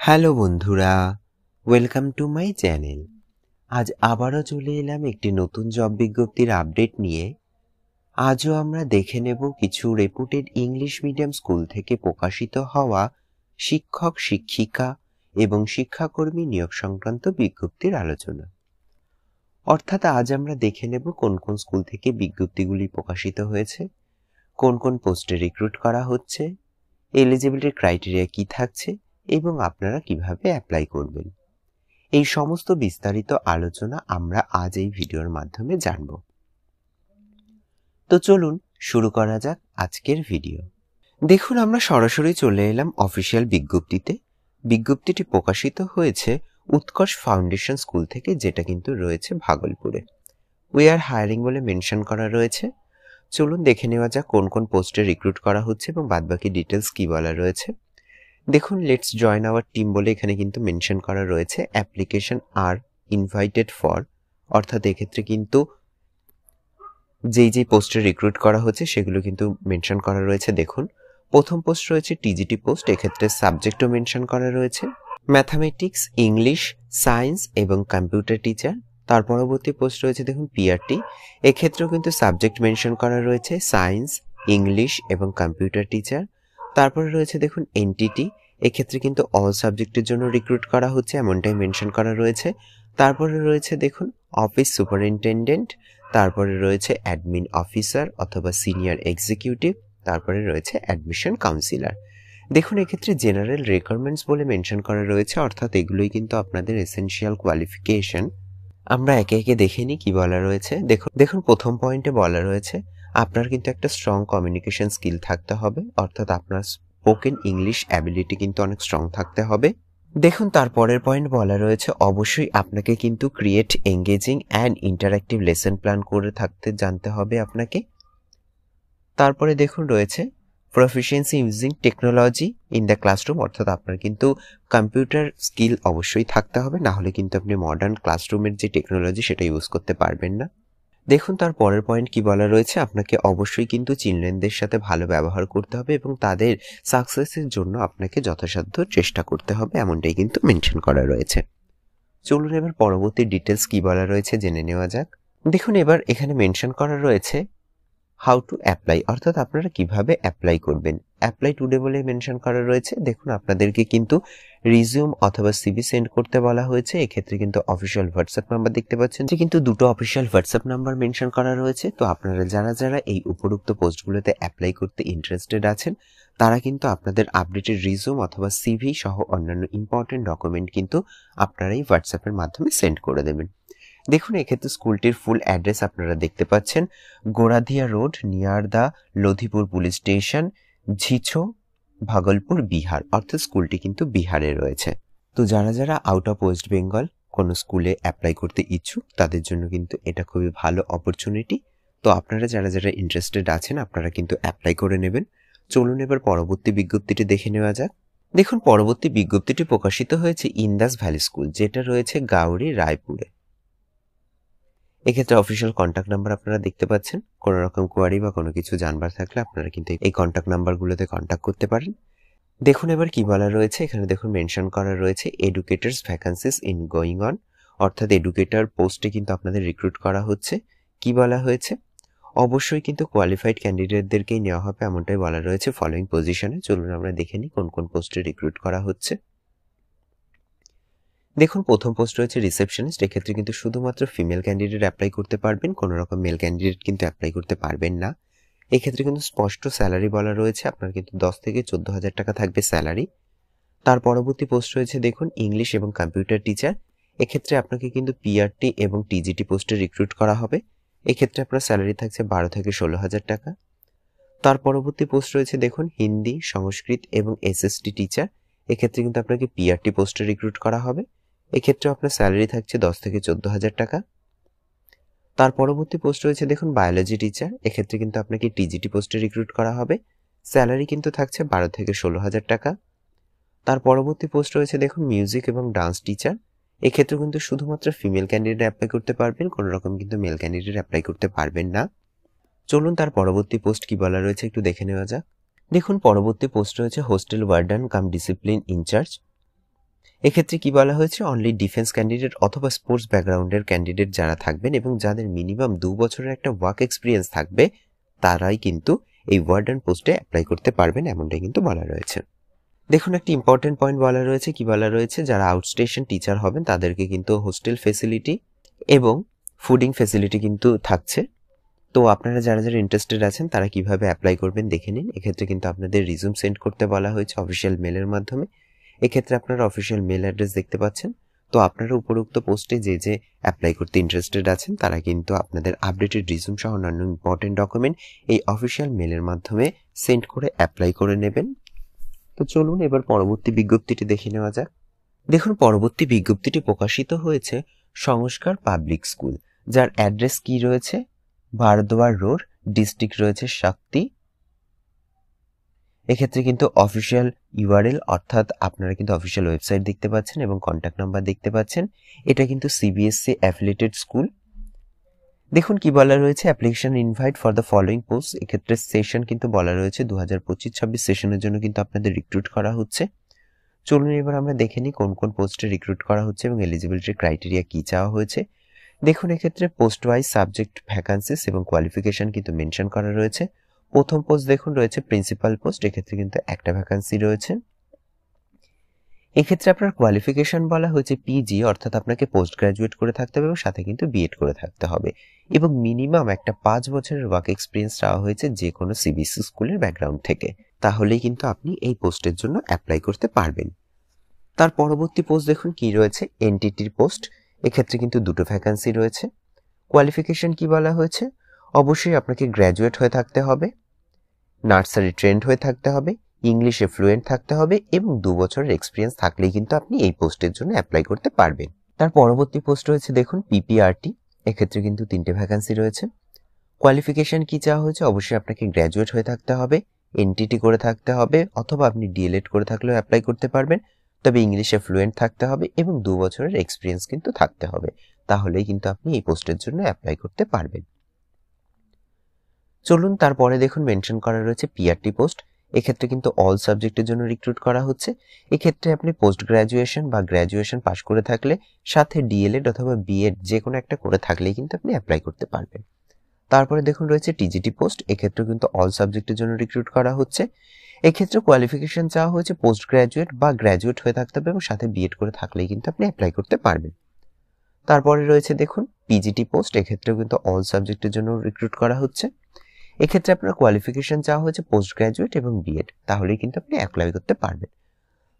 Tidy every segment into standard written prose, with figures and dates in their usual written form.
Hello বন্ধুরা, welcome to my channel. আজ আবারও চলে এলাম একটি নতুন জব বিজ্ঞপ্তির আপডেট নিয়ে। আজও আমরা দেখে নেব কিছু রেপুটেড ইংলিশ মিডিয়াম স্কুল থেকে প্রকাশিত হওয়া শিক্ষক, শিক্ষিকা এবং শিক্ষাকর্মী নিয়োগ সংক্রান্ত বিজ্ঞপ্তির আলোচনা। অর্থাৎ আজ আমরা দেখে নেব কোন কোন স্কুল থেকে বিজ্ঞপ্তিগুলি প্রকাশিত হয়েছে, কোন কোন পোস্টে রিক্রুট করা হচ্ছে, এলিজিবিলিটি ক্রাইটেরিয়া কি থাকছে এবং আপনারা কিভাবে অ্যাপ্লাই করবেন। এই সমস্ত বিস্তারিত আলোচনা আমরা আজ এই ভিডিওর মাধ্যমে জানব। তো চলুন শুরু করা যাক আজকের ভিডিও। দেখুন, আমরা সরাসরি চলে এলাম অফিসিয়াল বিজ্ঞপ্তিতে। বিজ্ঞপ্তিটি প্রকাশিত হয়েছে উৎকর্ষ ফাউন্ডেশন স্কুল থেকে, যেটা কিন্তু রয়েছে ভাগলপুরে। উই আর হায়ারিং বলে মেনশন করা রয়েছে। চলুন দেখে নেওয়া যাক কোন কোন পোস্টে রিক্রুট করা হচ্ছে এবং বাদবাকি ডিটেলস কি বলা রয়েছে। দেখুন, লেটস জয়েন আওয়ার টিম বলে এখানে কিন্তু মেনশন করা রয়েছে। অ্যাপ্লিকেশন আর ইনভাইটেড ফর, অর্থাৎ এক্ষেত্রে কিন্তু যেই পোস্টে রিক্রুট করা হচ্ছে সেগুলো কিন্তু মেনশন করা রয়েছে। দেখুন, প্রথম পোস্ট রয়েছে টিজিটি পোস্ট, এক্ষেত্রে সাবজেক্টও মেনশন করা রয়েছে ম্যাথামেটিক্স, ইংলিশ, সায়েন্স এবং কম্পিউটার টিচার। তার পরবর্তী পোস্ট রয়েছে দেখুন পিআরটি, এক্ষেত্রেও কিন্তু সাবজেক্ট মেনশন করা রয়েছে সায়েন্স, ইংলিশ এবং কম্পিউটার টিচার। তারপরে রয়েছে দেখুন এনটিটি, এক্ষেত্রে কিন্তু অল সাবজেক্টের জন্য রিক্রুট করা হচ্ছে এমনটাই মেনশন করা রয়েছে। তারপরে রয়েছে দেখুন অফিস সুপারিনটেন্ডেন্ট, তারপরে রয়েছে অ্যাডমিন অফিসার অথবা সিনিয়র এক্সিকিউটিভ, তারপরে রয়েছে অ্যাডমিশন কাউন্সিলর। দেখুন, এক্ষেত্রে জেনারেল রিকোয়ারমেন্টস বলে মেনশন করা রয়েছে, অর্থাৎ এগুলোই কিন্তু আপনাদের এসেনশিয়াল কোয়ালিফিকেশন। আমরা একে একে দেখে নিই কি বলা রয়েছে। দেখুন প্রথম পয়েন্টে বলা রয়েছে আপনার কিন্তু একটা স্ট্রং কমিউনিকেশন স্কিল থাকতে হবে, অর্থাৎ আপনার স্পোকেন ইংলিশ অ্যাবিলিটি কিন্তু অনেক স্ট্রং থাকতে হবে। দেখুন, তারপরের পয়েন্ট বলা রয়েছে অবশ্যই আপনাকে কিন্তু create engaging and interactive lesson plan করে থাকতে জানতে হবে আপনাকে। তারপরে দেখুন রয়েছে proficiency using technology in the classroom, অর্থাৎ আপনার কিন্তু কম্পিউটার স্কিল অবশ্যই থাকতে হবে, না হলে কিন্তু আপনি মডার্ন ক্লাসরুমের যে টেকনোলজি সেটা ইউজ করতে পারবেন না। দেখুন, তার পরের পয়েন্ট কি বলা রয়েছে আপনাকে অবশ্যই কিন্তু চিলড্রেনদের সাথে ভালো ব্যবহার করতে হবে এবং তাদের সাকসেসের জন্য আপনাকে যথাসাধ্য চেষ্টা করতে হবে, এমনটাই কিন্তু মেনশন করা রয়েছে। চলুন এবার পরবর্তী ডিটেলস কি বলা রয়েছে জেনে নেওয়া যাক। দেখুন, এবার এখানে মেনশন করা রয়েছে হাউ টু অ্যাপ্লাই, অর্থাৎ আপনারা কিভাবে অ্যাপ্লাই করবেন। অ্যাপ্লাই টুডে বলে মেনশন করা রয়েছে। দেখুন, আপনাদেরকে কিন্তু রিজিউম অথবা সিভি সেন্ড করতে বলা হয়েছে। এক্ষেত্রে কিন্তু অফিসিয়াল হোয়াটসঅ্যাপ নাম্বার দেখতে পাচ্ছেন যে কিন্তু দুটো অফিসিয়াল হোয়াটসঅ্যাপ নাম্বার মেনশন করা রয়েছে। তো আপনারা যারা এই উপরোক্ত পোস্টগুলোতে অ্যাপ্লাই করতে ইন্টারেস্টেড আছেন তারা কিন্তু আপনাদের আপডেটেড রিজিউম অথবা সিভি সহ অন্যান্য ইম্পর্টেন্ট ডকুমেন্ট কিন্তু আপনারা এই হোয়াটসঅ্যাপের মাধ্যমে সেন্ড করে দেবেন। দেখুন, এক্ষেত্রে স্কুলটির ফুল অ্যাড্রেস আপনারা দেখতে পাচ্ছেন, গোরাধিয়া রোড নিয়ার দা লোধিপুর পুলিশ স্টেশন, ঝিছো, ভাগলপুর, বিহার, অর্থাৎ স্কুলটি কিন্তু বিহারে রয়েছে। তো যারা আউট অফ ওয়েস্ট বেঙ্গল কোনো স্কুলে অ্যাপ্লাই করতে ইচ্ছুক তাদের জন্য কিন্তু এটা খুবই ভালো অপরচুনিটি। তো আপনারা যারা ইন্টারেস্টেড আছেন আপনারা কিন্তু অ্যাপ্লাই করে নেবেন। চলুন এবার পরবর্তী বিজ্ঞপ্তিটি দেখে নেওয়া যাক। দেখুন, পরবর্তী বিজ্ঞপ্তিটি প্রকাশিত হয়েছে ইন্দাস ভ্যালি স্কুল, যেটা রয়েছে গাউরি, রায়পুরে। এক্ষেত্রে অফিসিয়াল কন্ট্যাক্ট নাম্বার আপনারা দেখতে পাচ্ছেন। কোনো রকম কোয়ারি বা কোনো কিছু জানবার থাকলে আপনারা কিন্তু এই কন্ট্যাক্ট নাম্বারগুলোতে কন্ট্যাক্ট করতে পারেন। দেখুন এবার কি বলা রয়েছে। এখানে দেখুন মেনশন করা রয়েছে educators vacancies in going on, অর্থাৎ এডুকেটর পোস্টে কিন্তু আপনাদের রিক্রুট করা হচ্ছে। কি বলা হয়েছে, অবশ্যই কিন্তু কোয়ালিফাইড ক্যান্ডিডেটদেরকেই নেওয়া হবে এমনটাই বলা রয়েছে ফলোইং পজিশনে। চলুন আমরা দেখে নিই কোন কোন পোস্টে রিক্রুট করা হচ্ছে। দেখুন, প্রথম পোস্ট রয়েছে রিসেপশনিস্ট, এক্ষেত্রে কিন্তু শুধুমাত্র ফিমেল ক্যান্ডিডেট অ্যাপ্লাই করতে পারবেন, কোনো রকম মেল ক্যান্ডিডেট কিন্তু অ্যাপ্লাই করতে পারবেন না। এক্ষেত্রে কিন্তু স্পষ্ট স্যালারি বলা রয়েছে, আপনার কিন্তু 10 থেকে 14,000 টাকা থাকবে স্যালারি। তার পরবর্তী পোস্ট রয়েছে দেখুন ইংলিশ এবং কম্পিউটার টিচার, এক্ষেত্রে আপনাকে কিন্তু পিআরটি এবং টিজিটি পোস্টে রিক্রুট করা হবে। এক্ষেত্রে আপনার স্যালারি থাকছে 12 থেকে 16,000 টাকা। তার পরবর্তী পোস্ট রয়েছে দেখুন হিন্দি, সংস্কৃত এবং এসএসটি টিচার, এক্ষেত্রে কিন্তু আপনাকে পিআরটি পোস্টে রিক্রুট করা হবে। এক্ষেত্রে আপনার স্যালারি থাকছে 10 থেকে 14,000 টাকা। তার পরবর্তী পোস্ট রয়েছে দেখুন বায়োলজি টিচার, এক্ষেত্রে কিন্তু আপনাকে টিজিটি পোস্টে রিক্রুট করা হবে, স্যালারি কিন্তু থাকছে 12 থেকে 16,000 টাকা। তার পরবর্তী পোস্ট রয়েছে দেখুন মিউজিক এবং ডান্স টিচার, এক্ষেত্রে কিন্তু শুধুমাত্র ফিমেল ক্যান্ডিডেট অ্যাপ্লাই করতে পারবেন, কোনো রকম কিন্তু মেল ক্যান্ডিডেট অ্যাপ্লাই করতে পারবেন না। চলুন তার পরবর্তী পোস্ট কি বলা রয়েছে একটু দেখে নেওয়া যাক। দেখুন, পরবর্তী পোস্ট রয়েছে hostel warden cum discipline incharge, এক্ষেত্রে কি বলা হয়েছে, অনলি ডিফেন্স ক্যান্ডিডেট অথবা স্পোর্টস ব্যাকগ্রাউন্ডের ক্যান্ডিডেট যারা থাকবেন এবং যাদের মিনিমাম 2 বছরের একটা ওয়ার্ক এক্সপিরিয়েন্স থাকবে তারাই কিন্তু এই ওয়ার্ডেন পোস্টে অ্যাপ্লাই করতে পারবেন, এমনটাই কিন্তু বলা রয়েছে। দেখুন একটি ইম্পর্টেন্ট পয়েন্ট বলা রয়েছে, কি বলা রয়েছে, যারা আউটস্টেশন টিচার হবেন তাদেরকে কিন্তু হোস্টেল ফেসিলিটি এবং ফুডিং ফেসিলিটি কিন্তু থাকছে। তো আপনারা যারা যারা ইন্টারেস্টেড আছেন তারা কিভাবে অ্যাপ্লাই করবেন দেখে নিন। এক্ষেত্রে কিন্তু আপনাদের রিজিউম সেন্ড করতে বলা হয়েছে অফিসিয়াল মেলের মাধ্যমে। এক্ষেত্রে আপনারা অফিসিয়াল মেল অ্যাড্রেস দেখতে পাচ্ছেন। তো আপনারা উপরোক্ত পোস্টে যে যে অ্যাপ্লাই করতে ইন্টারেস্টেড আছেন তারা কিন্তু আপনাদের আপডেটেড রিজিউম সহ অন্যান্য ইম্পর্টেন্ট ডকুমেন্ট এই অফিসিয়াল মেলের মাধ্যমে সেন্ড করে অ্যাপ্লাই করে নেবেন। তো চলুন এবার পরবর্তী বিজ্ঞপ্তিটি দেখে নেওয়া যাক। দেখুন পরবর্তী বিজ্ঞপ্তিটি প্রকাশিত হয়েছে সংস্কার পাবলিক স্কুল, যার অ্যাড্রেস কি রয়েছে, বারদোয়ার রোড, ডিস্ট্রিক্ট রয়েছে শক্তি। এক্ষেত্রে কিন্তু অফিসিয়াল ইউআরএল অর্থাৎ আপনারা কিন্তু অফিসিয়াল ওয়েবসাইট দেখতে পাচ্ছেন এবং কন্ট্যাক্ট নাম্বার দেখতে পাচ্ছেন। এটা কিন্তু সিবিএসসি অ্যাফিলিয়েটেড স্কুল। দেখুন কি বলা রয়েছে, application invite for the following post. এক্ষেত্রে সেশন কিন্তু বলা রয়েছে 2025-26 সেশনের জন্য কিন্তু আপনাদের রিক্রুট করা হচ্ছে। চলুন এবার আমরা দেখে নিই কোন কোন পোস্টে রিক্রুট করা হচ্ছে এবং এলিজিবিলিটির ক্রাইটেরিয়া কি চাওয়া হয়েছে। দেখুন এক্ষেত্রে পোস্ট ওয়াইজ সাবজেক্ট ভ্যাকান্সিস এবং কোয়ালিফিকেশন কিন্তু মেনশন করা রয়েছে। প্রথম পোস্ট দেখুন রয়েছে প্রিন্সিপাল পোস্ট, এক্ষেত্রে কিন্তু একটা ভ্যাকান্সি রয়েছে। এক্ষেত্রে আপনার কোয়ালিফিকেশন বলা হয়েছে পিজি, অর্থাৎ আপনাকে পোস্ট গ্রাজুয়েট করে থাকতে হবে এবং সাথে কিন্তু বিএড করে থাকতে হবে এবং মিনিমাম একটা 5 বছরের ওয়ার্ক এক্সপিরিয়েন্স চাওয়া হয়েছে যে কোনো সিবিএসসি স্কুলের ব্যাকগ্রাউন্ড থেকে, তাহলেই কিন্তু আপনি এই পোস্টের জন্য অ্যাপ্লাই করতে পারবেন। তার পরবর্তী পোস্ট দেখুন কি রয়েছে, এনটিটির পোস্ট। এক্ষেত্রে কিন্তু দুটো ভ্যাকান্সি রয়েছে। কোয়ালিফিকেশন কি বলা হয়েছে, অবশ্যই আপনাকে গ্র্যাজুয়েট হয়ে থাকতে হবে, নার্সারি ট্রেন্ড হয়ে থাকতে হবে, ইংলিশে ফ্লুয়েন্ট থাকতে হবে এবং 2 বছরের এক্সপিরিয়েন্স থাকলেই কিন্তু আপনি এই পোস্টের জন্য অ্যাপ্লাই করতে পারবেন। তার পরবর্তী পোস্ট রয়েছে দেখুন পিপিআরটি। এক্ষেত্রে কিন্তু 3টে ভ্যাকান্সি রয়েছে। কোয়ালিফিকেশন কি চাওয়া হয়েছে, অবশ্যই আপনাকে গ্র্যাজুয়েট হয়ে থাকতে হবে, এনটিটি করে থাকতে হবে অথবা আপনি ডিএলএড করে থাকলেও অ্যাপ্লাই করতে পারবেন, তবে ইংলিশে ফ্লুয়েন্ট থাকতে হবে এবং 2 বছরের এক্সপিরিয়েন্স কিন্তু থাকতে হবে, তাহলেই কিন্তু আপনি এই পোস্টের জন্য অ্যাপ্লাই করতে পারবেন। চলুন তারপরে দেখুন মেনশন করা রয়েছে পিআরটি পোস্ট। এক্ষেত্রে কিন্তু অল সাবজেক্টের জন্য রিক্রুট করা হচ্ছে। এক্ষেত্রে আপনি পোস্ট গ্রাজুয়েশন বা গ্রাজুয়েশন পাস করে থাকলে সাথে ডিএলএড অথবা বিএড যে কোনো একটা করে থাকলেই কিন্তু আপনি অ্যাপ্লাই করতে পারবেন। তারপরে দেখুন রয়েছে টিজিটি পোস্ট। এক্ষেত্রে কিন্তু অল সাবজেক্টের জন্য রিক্রুট করা হচ্ছে। এক্ষেত্রে কোয়ালিফিকেশন চাওয়া হয়েছে পোস্ট গ্রাজুয়েট বা গ্রাজুয়েট হয়ে থাকতে হবে এবং সাথে বিএড করে থাকলেই কিন্তু আপনি অ্যাপ্লাই করতে পারবেন। তারপরে রয়েছে দেখুন পিজিটি পোস্ট। এক্ষেত্রেও কিন্তু অল সাবজেক্টের জন্য রিক্রুট করা হচ্ছে। এক্ষেত্রে আপনার কোয়ালিফিকেশন চাওয়া হয়েছে পোস্ট গ্রাজুয়েট এবং বিএড, তাহলেই কিন্তু আপনি অ্যাপ্লাই করতে পারবেন।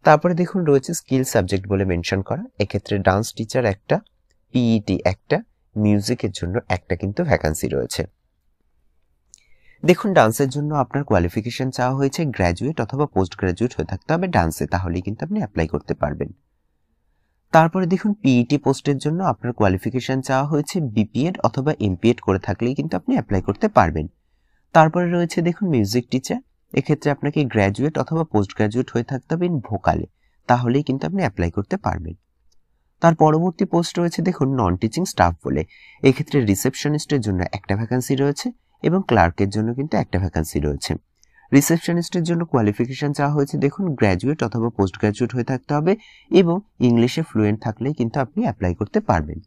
তারপরে দেখুন রয়েছে স্কিল সাবজেক্ট বলে মেনশন করা। এক্ষেত্রে ডান্স টিচার একটা, পিইটি একটা, মিউজিকের জন্য একটা কিন্তু ভ্যাকান্সি রয়েছে। দেখুন ডান্সের জন্য আপনার কোয়ালিফিকেশন চাওয়া হয়েছে গ্র্যাজুয়েট অথবা পোস্ট গ্রাজুয়েট হয়ে থাকতে হবে ডান্সে, তাহলেই কিন্তু আপনি অ্যাপ্লাই করতে পারবেন। তারপরে দেখুন পিইটি পোস্টের জন্য আপনার কোয়ালিফিকেশন চাওয়া হয়েছে বিপিএড অথবা এমপিএড করে থাকলেই কিন্তু আপনি অ্যাপ্লাই করতে পারবেন। তারপরে রয়েছে দেখুন মিউজিক টিচার। এক্ষেত্রে আপনাকে গ্র্যাজুয়েট অথবা পোস্ট গ্র্যাজুয়েট হয়ে থাকতে হবে ইন ভোকালে, তাহলেই কিন্তু আপনি অ্যাপ্লাই করতে পারবেন। তার পরবর্তী পোস্ট রয়েছে দেখুন নন টিচিং স্টাফ বলে। এক্ষেত্রে রিসেপশনিস্টের জন্য একটা ভ্যাকান্সি রয়েছে এবং ক্লার্কের জন্য কিন্তু একটা ভ্যাকান্সি রয়েছে। রিসেপশনিস্টের জন্য কোয়ালিফিকেশন চাওয়া হয়েছে দেখুন গ্র্যাজুয়েট অথবা পোস্ট গ্র্যাজুয়েট হয়ে থাকতে হবে এবং ইংলিশে ফ্লুয়েন্ট থাকলেই কিন্তু আপনি অ্যাপ্লাই করতে পারবেন।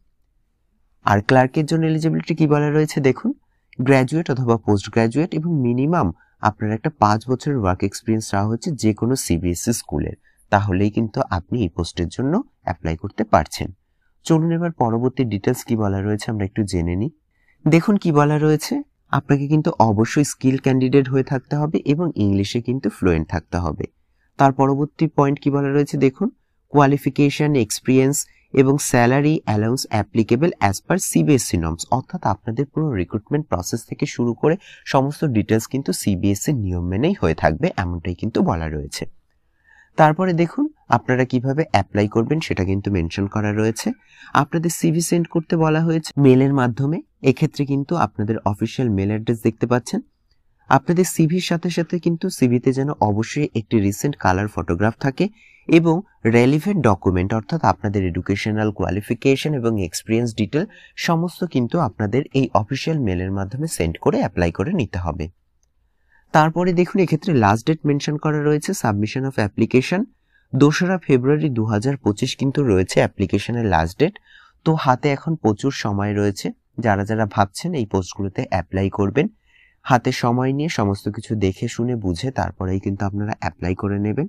আর ক্লার্কের জন্য এলিজিবিলিটি কি বলা রয়েছে দেখুন, গ্র্যাজুয়েট অথবা পোস্ট গ্র্যাজুয়েট এবং মিনিমাম আপনার একটা 5 বছরের ওয়ার্ক এক্সপিরিয়েন্স চাওয়া হচ্ছে যে কোনো সিবিএসসি স্কুলের, তাহলেই কিন্তু আপনি এই পোস্টের জন্য অ্যাপ্লাই করতে পারছেন। চলুন এবার পরবর্তী ডিটেলস কি বলা রয়েছে আমরা একটু জেনে নিই। দেখুন কি বলা রয়েছে, আপনাকে কিন্তু অবশ্যই স্কিল ক্যান্ডিডেট হয়ে থাকতে হবে এবং ইংলিশে কিন্তু ফ্লুয়েন্ট থাকতে হবে। তার পরবর্তী পয়েন্ট কি বলা রয়েছে দেখুন, কোয়ালিফিকেশন, এক্সপিরিয়েন্স এবং salary allowance applicable as per CBSE norms, অর্থাৎ আপনাদের পুরো রিক্রুটমেন্ট প্রসেস থেকে শুরু করে সমস্ত ডিটেলস কিন্তু সিবিএসসি নিয়ম মেনেই হয়ে থাকবে, এমনটাই কিন্তু বলা রয়েছে। তারপরে দেখুন আপনারা কিভাবে অ্যাপ্লাই করবেন সেটা কিন্তু মেনশন করা রয়েছে। আপনাদের সিভি সেন্ড করতে বলা হয়েছে মেলের মাধ্যমে। এক্ষেত্রে কিন্তু আপনাদের অফিসিয়াল মেল অ্যাড্রেস দেখতে পাচ্ছেন। আপনাদের সিভির সাথে সাথে কিন্তু সিভিতে যেন অবশ্যই একটি রিসেন্ট কালার ফটোগ্রাফ থাকে এবং রেলিভেন্ট ডকুমেন্ট অর্থাৎ আপনাদের এডুকেশনাল কোয়ালিফিকেশন এবং এক্সপিরিয়েন্স ডিটেল সমস্ত কিন্তু আপনাদের এই অফিসিয়াল মেলের মাধ্যমে সেন্ড করে অ্যাপ্লাই করে নিতে হবে। তারপরে দেখুন এক্ষেত্রে লাস্ট ডেট মেনশন করা রয়েছে সাবমিশন অফ অ্যাপ্লিকেশন 2রা ফেব্রুয়ারি 2025 কিন্তু রয়েছে অ্যাপ্লিকেশনের লাস্ট ডেট। তো হাতে এখন প্রচুর সময় রয়েছে। যারা যারা ভাবছেন এই পোস্টগুলোতে অ্যাপ্লাই করবেন, হাতে সময় নিয়ে সমস্ত কিছু দেখে শুনে বুঝে তারপরেই কিন্তু আপনারা অ্যাপ্লাই করে নেবেন।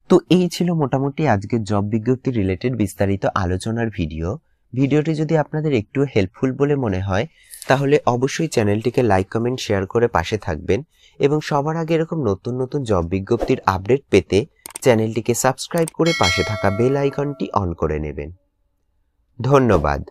তো এই ছিল মোটামুটি আজকের জব বিজ্ঞপ্তি রিলেটেড বিস্তারিত আলোচনার ভিডিও। ভিডিওটি যদি আপনাদের একটু হেল্পফুল বলে মনে হয় তাহলে অবশ্যই চ্যানেলটিকে লাইক, কমেন্ট, শেয়ার করে পাশে থাকবেন এবং সবার আগে এরকম নতুন নতুন জব বিজ্ঞপ্তির আপডেট পেতে চ্যানেলটিকে সাবস্ক্রাইব করে পাশে থাকা বেল আইকনটি অন করে নেবেন। ধন্যবাদ।